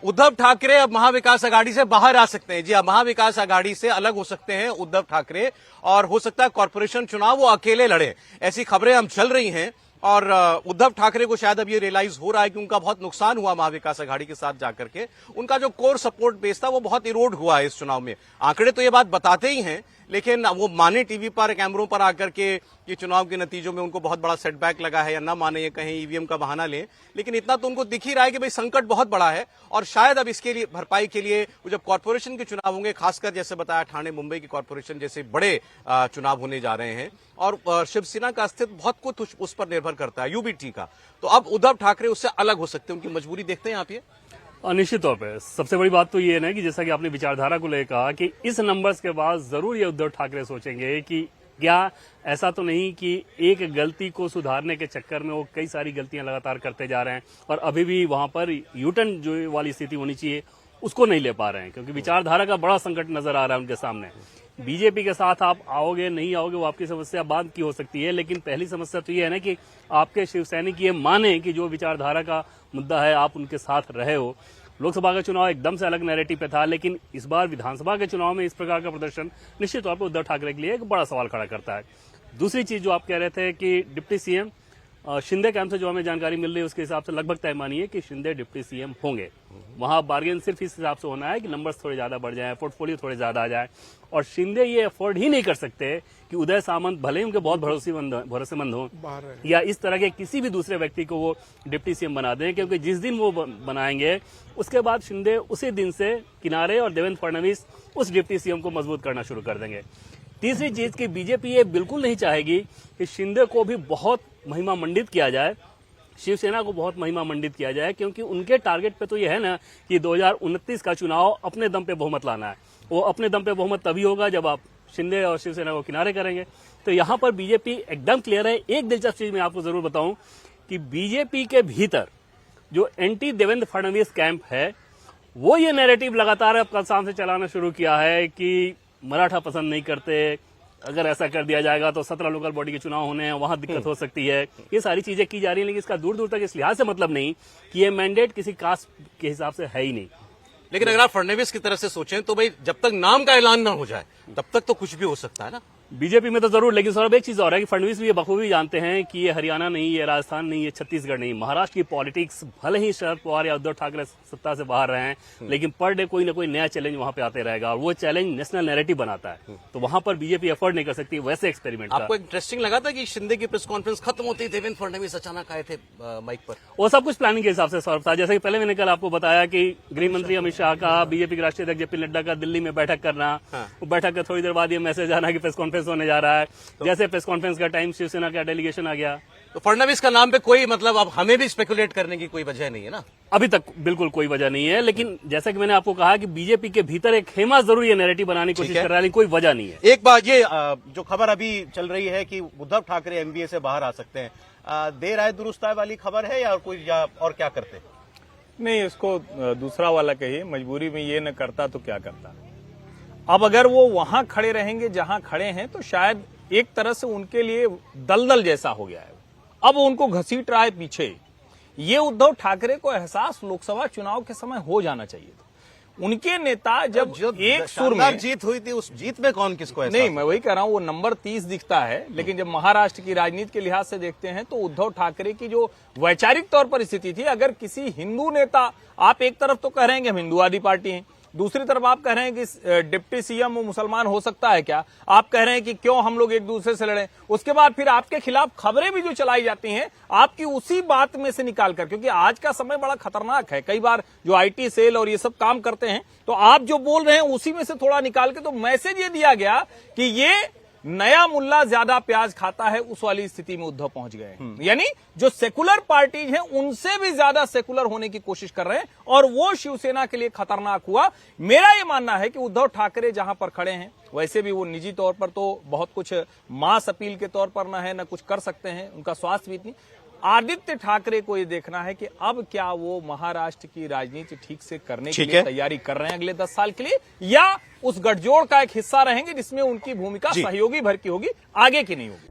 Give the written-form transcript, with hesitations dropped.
उद्धव ठाकरे अब महाविकास आघाड़ी से बाहर आ सकते हैं। जी हाँ, महाविकास आघाड़ी से अलग हो सकते हैं उद्धव ठाकरे, और हो सकता है कॉर्पोरेशन चुनाव वो अकेले लड़े, ऐसी खबरें हम चल रही हैं। और उद्धव ठाकरे को शायद अब ये रियलाइज हो रहा है कि उनका बहुत नुकसान हुआ महाविकास आघाड़ी के साथ जाकर के। उनका जो कोर सपोर्ट बेस था वो बहुत इरोड हुआ है इस चुनाव में। आंकड़े तो ये बात बताते ही हैं, लेकिन वो माने टीवी पर कैमरों पर आकर के ये चुनाव के नतीजों में उनको बहुत बड़ा सेटबैक लगा है, या ना माने ये कहीं ईवीएम का बहाना लें, लेकिन इतना तो उनको दिख ही रहा है कि भाई संकट बहुत बड़ा है। और शायद अब इसके लिए भरपाई के लिए जब कॉर्पोरेशन के चुनाव होंगे, खासकर जैसे बताया ठाणे मुंबई की कॉर्पोरेशन जैसे बड़े चुनाव होने जा रहे हैं, और शिवसेना का अस्तित्व बहुत कुछ उस पर निर्भर करता है, यूबीटी का, तो अब उद्धव ठाकरे उससे अलग हो सकते हैं। उनकी मजबूरी देखते हैं आप ये। निश्चित तौर पे सबसे बड़ी बात तो ये है ना कि जैसा कि आपने विचारधारा को लेकर कहा कि इस नंबर्स के बाद जरूर ये उद्धव ठाकरे सोचेंगे कि क्या ऐसा तो नहीं कि एक गलती को सुधारने के चक्कर में वो कई सारी गलतियां लगातार करते जा रहे हैं और अभी भी वहां पर यूटर्न जो वाली स्थिति होनी चाहिए उसको नहीं ले पा रहे हैं, क्योंकि विचारधारा का बड़ा संकट नजर आ रहा है उनके सामने। बीजेपी के साथ आप आओगे नहीं आओगे वो आपकी समस्या बाद की हो सकती है, लेकिन पहली समस्या तो ये है ना कि आपके शिवसैनिक ये माने कि जो विचारधारा का मुद्दा है आप उनके साथ रहे हो। लोकसभा का चुनाव एकदम से अलग नैरेटिव पे था, लेकिन इस बार विधानसभा के चुनाव में इस प्रकार का प्रदर्शन निश्चित तौर पर उद्धव ठाकरे के लिए एक बड़ा सवाल खड़ा करता है। दूसरी चीज जो आप कह रहे थे कि डिप्टी सीएम शिंदे कैंप से जो हमें जानकारी मिल रही है उसके हिसाब से लगभग तय मानिए कि शिंदे डिप्टी सीएम होंगे। वहां बार्गेन सिर्फ इस हिसाब से होना है कि नंबर्स थोड़े ज्यादा बढ़ जाए, पोर्टफोलियो थोड़े ज्यादा आ जाए, और शिंदे ये अफोर्ड ही नहीं कर सकते कि उदय सामंत भले ही उनके बहुत भरोसेमंद हों या इस तरह के किसी भी दूसरे व्यक्ति को वो डिप्टी सीएम बना दें, क्योंकि जिस दिन वो बनाएंगे उसके बाद शिंदे उसी दिन से किनारे और देवेंद्र फडणवीस उस डिप्टी सीएम को मजबूत करना शुरू कर देंगे। तीसरी चीज की बीजेपी ये बिल्कुल नहीं चाहेगी कि शिंदे को भी बहुत महिमा मंडित किया जाए, शिवसेना को बहुत महिमा मंडित किया जाए, क्योंकि उनके टारगेट पे तो ये है ना कि 2029 का चुनाव अपने दम पे बहुमत लाना है। वो अपने दम पे बहुमत तभी होगा जब आप शिंदे और शिवसेना को किनारे करेंगे। तो यहां पर बीजेपी एकदम क्लियर है। एक दिलचस्प चीज मैं आपको जरूर बताऊं कि बीजेपी के भीतर जो एंटी देवेंद्र फडणवीस कैंप है वो ये नैरेटिव लगातार अब कल शाम से चलाना शुरू किया है कि मराठा पसंद नहीं करते, अगर ऐसा कर दिया जाएगा तो 17 लोकल बॉडी के चुनाव होने हैं, वहां दिक्कत हो सकती है। ये सारी चीजें की जा रही है, लेकिन इसका दूर दूर तक इस लिहाज से मतलब नहीं कि ये मैंडेट किसी कास्ट के हिसाब से है ही नहीं। लेकिन अगर आप फडणवीस की तरफ से सोचें तो भाई जब तक नाम का ऐलान ना हो जाए तब तक तो कुछ भी हो सकता है ना बीजेपी में तो जरूर। लेकिन सौरभ एक चीज और है कि फडणवीस भी ये बखूबी जानते हैं कि ये हरियाणा नहीं, ये राजस्थान नहीं, ये छत्तीसगढ़ नहीं, महाराष्ट्र की पॉलिटिक्स भले ही शरद पवार या उद्धव ठाकरे सत्ता से बाहर रहे हैं, लेकिन पर डे कोई ना कोई नया चैलेंज वहां पे आते रहेगा और वो चैलेंज नेशनल नैरेटिव बनाता है। तो वहां पर बीजेपी अफोर्ड नहीं कर सकती वैसे एक्सपेरिमेंट। आपको इंटरेस्टिंग लगा था कि शिंदे की प्रेस कॉन्फ्रेंस खत्म होती देवेंद्र फडणवीस अचानक आए थे माइक पर? वो सब कुछ प्लानिंग के हिसाब से सौरभ था। जैसे कि पहले मैंने कल आपको बताया कि गृह मंत्री अमित शाह का, बीजेपी के राष्ट्रीय अध्यक्ष जेपी नड्डा का दिल्ली में बैठक करना, वो बैठक के थोड़ी देर बाद ये मैसेज आना कि प्रेस कॉन्फ्रेंस होने जा रहा है। जैसे प्रेस कॉन्फ्रेंस का टाइम शिवसेना का डेलीगेशन आ गया। तो फडणवीस का नाम पे कोई मतलब अब हमें भी स्पेकुलेट करने की कोई वजह नहीं है ना? अभी तक बिल्कुल कोई वजह नहीं है, लेकिन जैसा कि मैंने आपको कहा कि बीजेपी के भीतर एक खेमा जरूर ये नैरेटिव बनाने की कोशिश कर रहा है, कोई वजह नहीं है। एक बात ये जो खबर अभी चल रही है कि उद्धव ठाकरे एमबीए से बाहर आ सकते हैं, देर आए दुरुस्त आए वाली खबर है या कोई और क्या करते? नहीं, इसको दूसरा वाला कहिए। मजबूरी में ये न करता तो क्या करता। अब अगर वो वहां खड़े रहेंगे जहां खड़े हैं तो शायद एक तरह से उनके लिए दलदल जैसा हो गया है। अब उनको घसीट रहा है पीछे। ये उद्धव ठाकरे को एहसास लोकसभा चुनाव के समय हो जाना चाहिए था। उनके नेता जब एक सुर में जीत हुई थी, उस जीत में कौन किसको एहसास? नहीं, मैं वही कह रहा हूं, वो नंबर 30 दिखता है, लेकिन जब महाराष्ट्र की राजनीति के लिहाज से देखते हैं तो उद्धव ठाकरे की जो वैचारिक तौर पर स्थिति थी, अगर किसी हिंदू नेता, आप एक तरफ तो कह रहे हैं कि हम हिंदुवादी पार्टी हैं, दूसरी तरफ आप कह रहे हैं कि डिप्टी सीएम वो मुसलमान हो सकता है क्या, आप कह रहे हैं कि क्यों हम लोग एक दूसरे से लड़ें, उसके बाद फिर आपके खिलाफ खबरें भी जो चलाई जाती हैं आपकी उसी बात में से निकाल कर, क्योंकि आज का समय बड़ा खतरनाक है। कई बार जो आईटी सेल और ये सब काम करते हैं तो आप जो बोल रहे हैं उसी में से थोड़ा निकाल के तो मैसेज ये दिया गया कि ये नया मुल्ला ज्यादा प्याज खाता है, उस वाली स्थिति में उद्धव पहुंच गए। यानी जो सेकुलर पार्टीज हैं उनसे भी ज्यादा सेकुलर होने की कोशिश कर रहे हैं और वो शिवसेना के लिए खतरनाक हुआ। मेरा ये मानना है कि उद्धव ठाकरे जहां पर खड़े हैं, वैसे भी वो निजी तौर पर तो बहुत कुछ मास अपील के तौर पर न है, न कुछ कर सकते हैं, उनका स्वास्थ्य भी इतनी। आदित्य ठाकरे को ये देखना है कि अब क्या वो महाराष्ट्र की राजनीति ठीक से करने के लिए तैयारी कर रहे हैं अगले 10 साल के लिए, या उस गठजोड़ का एक हिस्सा रहेंगे जिसमें उनकी भूमिका सहयोगी भर की होगी, आगे की नहीं होगी।